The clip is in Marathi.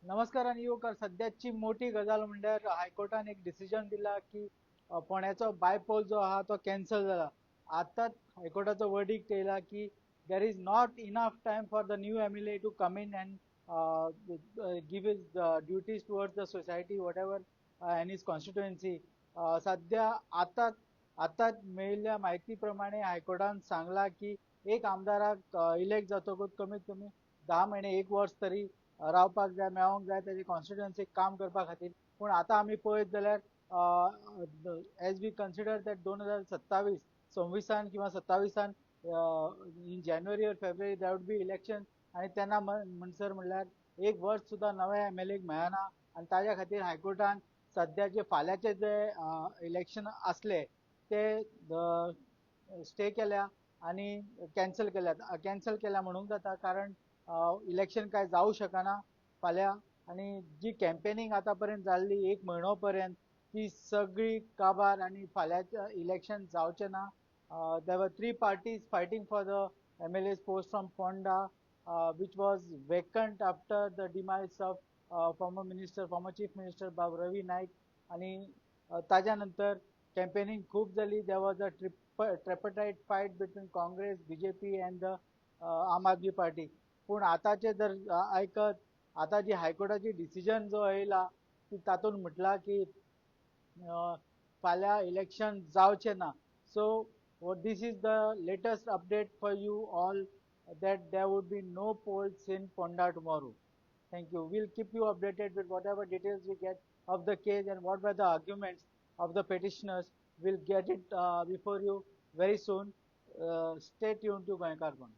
नमस्कार आणि येवकार सध्याची मोठी गजाल म्हणल्यार हायकोर्टान एक डिसिजन दिला की पुण्याचो बायपोल जो आहा तो कॅन्सल जाला. आताच हायकोर्टाचो वर्डिक्ट येयला की there is not enough time for the new MLA to come in and give his duties towards the society whatever in his constituency. सध्या आताच मेळिल्ल्या माहिती प्रमाणे हायकोर्टान सांगला की एक आमदाराक इलेक्ट जातकूच कमीत कमी 10 महिने 1 वर्स तरी रावपाक जाय मेळोंक जाय तेजे कॉन्स्टिट्युएन्सीक काम करपा खातीर. पूण आतां आमी पळयत जाल्यार एज वी कन्सिडर दॅट 2027 26 किंवा 27 in January or February that would be election आनी तेन्ना म्हणसर म्हणल्यार 1 वर्स सुद्दां नव्या एमएलएक मेळना आनी ताज्या खातीर हायकोर्टान सद्याचे फाल्यांचे जे इलेक्शन आसले ते स्टे केल्या आणि कॅन्सल केल्या म्हणूंक जाता कारण इलेक्शन काय जावं शकना फाल्यां. आणि जी कॅम्पेनिंग आतां पर्यंत जाल्ली 1 म्हयनो पर्यंत ती सगळी काबार आणि फाल्यांचे इलेक्शन जावचें ना. देर वर 3 parties fighting for the MLA's post from Fonda, which was vacant after the demise of former chief minister Babu Ravi Naik. आणि ताज्या नंतर कॅम्पेनिंग खूप जाली. There was a tripartite fight between Congress BJP and the Aam Aadmi party. पूण आतांचे जर आयकत आता जी हायकोर्टाची डिसिजन जो येयला ती तातूंत म्हटला की फाल्यां इलेक्शन जावचें ना. So this is the latest update for you all that there would be no polls in Ponda tomorrow. Thank you. We'll keep you updated with whatever details we get of the case and what were the arguments of the petitioners. We'll get it before you very soon. Stay tuned to Goenka Kono.